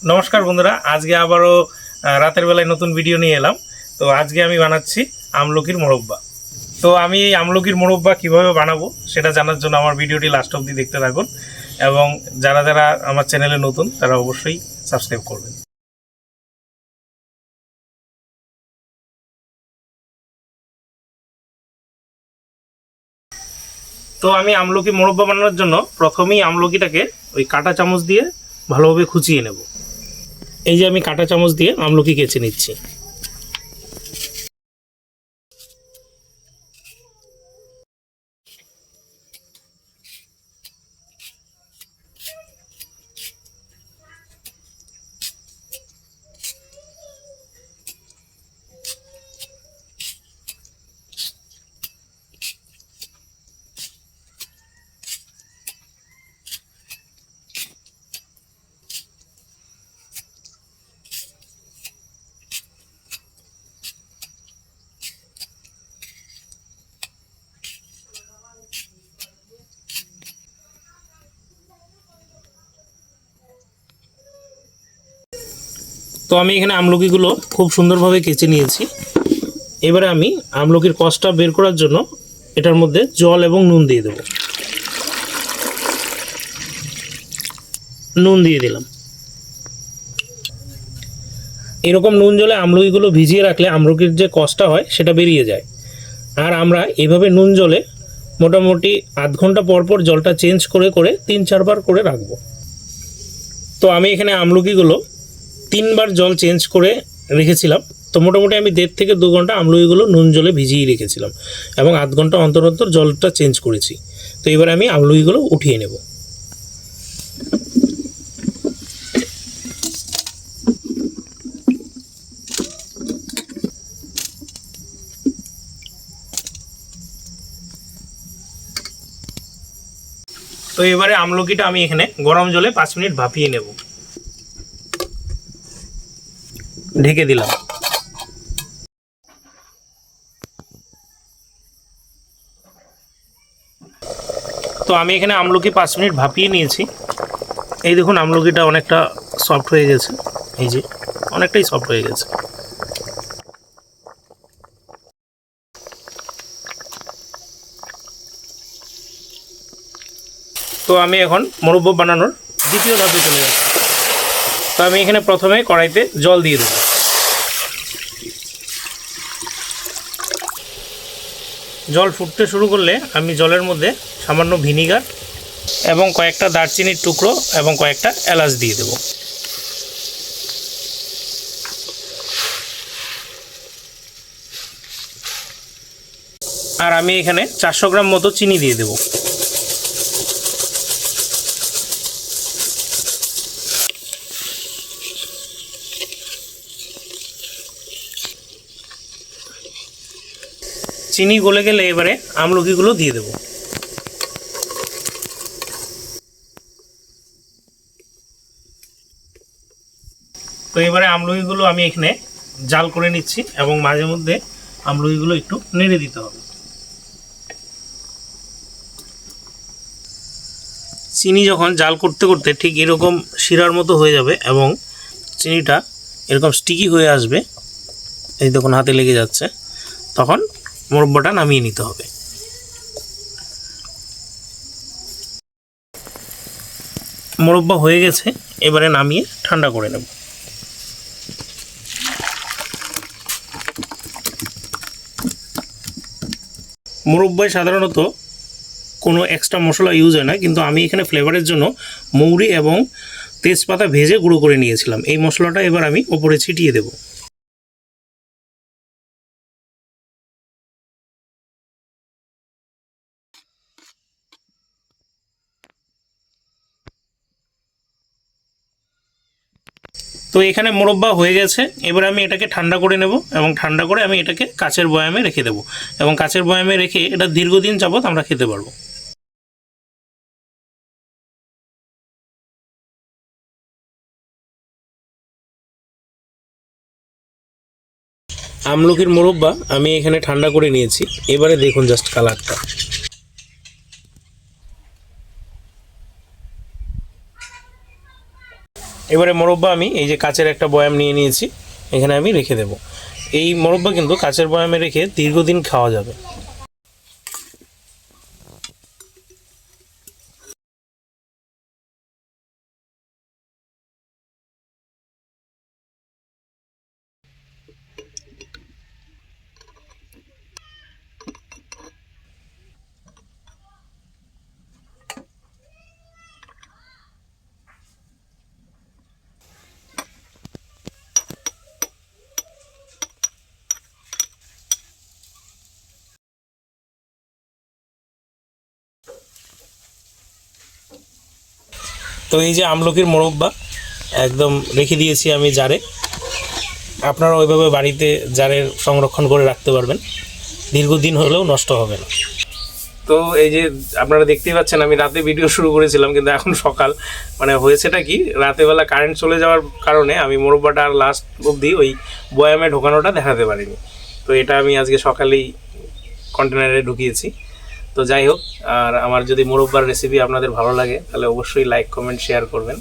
নমস্কার বন্ধুরা, আজকে আবারও রাতের বেলায় নতুন ভিডিও নিয়ে এলাম। তো আজকে আমি বানাচ্ছি আমলকির মোরব্বা। তো আমি এই আমলকির মোরব্বা কীভাবে বানাবো সেটা জানার জন্য আমার ভিডিওটি লাস্ট অবধি দেখতে থাকুন, এবং যারা যারা আমার চ্যানেলে নতুন তারা অবশ্যই সাবস্ক্রাইব করবেন। তো আমি আমলকি মোরব্বা বানানোর জন্য প্রথমেই আমলকিটাকে ওই কাঁটা চামচ দিয়ে ভালোভাবে খুঁচিয়ে নেব। এই যে আমি কাঁটা চামচ দিয়ে আমলকি কেচে নিচ্ছি। তো আমি এখানে আমলকিগুলো খুব সুন্দরভাবে কেচে নিয়েছি। এবারে আমি আমলকির কষটা বের করার জন্য এটার মধ্যে জল এবং নুন দিয়ে দেব। নুন দিয়ে দিলাম। এরকম নুন জলে আমলকিগুলো ভিজিয়ে রাখলে আমলকির যে কষটা হয় সেটা বেরিয়ে যায়। আর আমরা এভাবে নুন জলে মোটামুটি আধ ঘন্টা পর পর জলটা চেঞ্জ করে করে 3-4 বার করে রাখবো। তো আমি এখানে আমলকিগুলো 3 বার জল চেঞ্জ করে রেখেছিলাম। তো মোটামুটি আমি 1.5 থেকে 2 ঘন্টা আমলকিগুলো নুন জলে ভিজিয়ে রেখেছিলাম এবং আধ ঘন্টা অন্তর অন্তর জলটা চেঞ্জ করেছি। তো এবার আমি আমলকিগুলো উঠিয়ে নেব। তো এবারে আমলকিটা আমি এখানে গরম জলে 5 মিনিট ভাপিয়ে নেব। ঢেকে দিলাম। তো আমি এখানে আমলকি 5 মিনিট ভাপিয়ে নিয়েছি। এই দেখুন আমলকিটা অনেকটা সফট হয়ে গেছে। এই যে অনেকটাই সফট হয়ে গেছে। তো আমি এখন মোরব্বা বানানোর দ্বিতীয় ধাপে চলে যাচ্ছি। তো আমি এখানে প্রথমে কড়াইতে জল দিয়ে দেব। জল ফুটতে শুরু করলে আমি জলের মধ্যে সামান্য ভিনিগার এবং কয়েকটা দারচিনির টুকরো এবং কয়েকটা এলাচ দিয়ে দেব। আর আমি এখানে 400 গ্রাম মতো চিনি দিয়ে দেব। চিনি গলে গেলে এবারে আমলকিগুলো দিয়ে দেব। তো এবারে আমলকিগুলো আমি এখানে জাল করে নিচ্ছি এবং মাঝে মধ্যে আমলকিগুলো একটু নেড়ে দিতে হবে। চিনি যখন জাল করতে করতে ঠিক এরকম শিরার মতো হয়ে যাবে এবং চিনিটা এরকম স্টিকি হয়ে আসবে, এই দেখুন হাতে লেগে যাচ্ছে, তখন মোরব্বাটা নামিয়ে নিতে হবে। মোরব্বা হয়ে গেছে, এবারে নামিয়ে ঠান্ডা করে নেব। মোরব্বায় সাধারণত কোনো এক্সট্রা মশলা ইউজ হয় না, কিন্তু আমি এখানে ফ্লেভারের জন্য মৌরি এবং তেজপাতা ভেজে গুঁড়ো করে নিয়েছিলাম। এই মশলাটা এবার আমি ওপরে ছিটিয়ে দেব। তো এখানে মোরব্বা হয়ে গেছে, এবার আমি এটাকে ঠান্ডা করে নেব এবং ঠান্ডা করে আমি এটাকে কাচের বয়ামে রেখে দেব এবং কাচের বয়ামে রেখে এটা দীর্ঘদিন যাবত আমরা খেতে পারবো। আমলকির মোরব্বা আমি এখানে ঠান্ডা করে নিয়েছি। এবারে দেখুন জাস্ট কালারটা। এবারে মোরব্বা আমি এই যে কাচের একটা বয়াম নিয়ে নিয়েছি, এখানে আমি রেখে দেব। এই মোরব্বা কিন্তু কাচের বয়ামে রেখে দীর্ঘদিন খাওয়া যাবে। তো এই যে আমলকির মোরব্বা একদম রেখে দিয়েছি আমি জারে। আপনারা ওইভাবে বাড়িতে জারে সংরক্ষণ করে রাখতে পারবেন, দীর্ঘদিন হলেও নষ্ট হবে না। তো এই যে আপনারা দেখতেই পাচ্ছেন আমি রাতে ভিডিও শুরু করেছিলাম, কিন্তু এখন সকাল, মানে হয়েছেটা কি, রাতেবেলা কারেন্ট চলে যাওয়ার কারণে আমি মোরব্বাটা আর লাস্ট অবধি ওই বয়ামে ঢোকানোটা দেখাতে পারিনি। তো এটা আমি আজকে সকালেই কন্টেনারে ঢুকিয়েছি। তো যাই হোক, আর আমার যদি মোরব্বার রেসিপি আপনাদের ভালো লাগে তাহলে অবশ্যই লাইক, কমেন্ট, শেয়ার করবেন।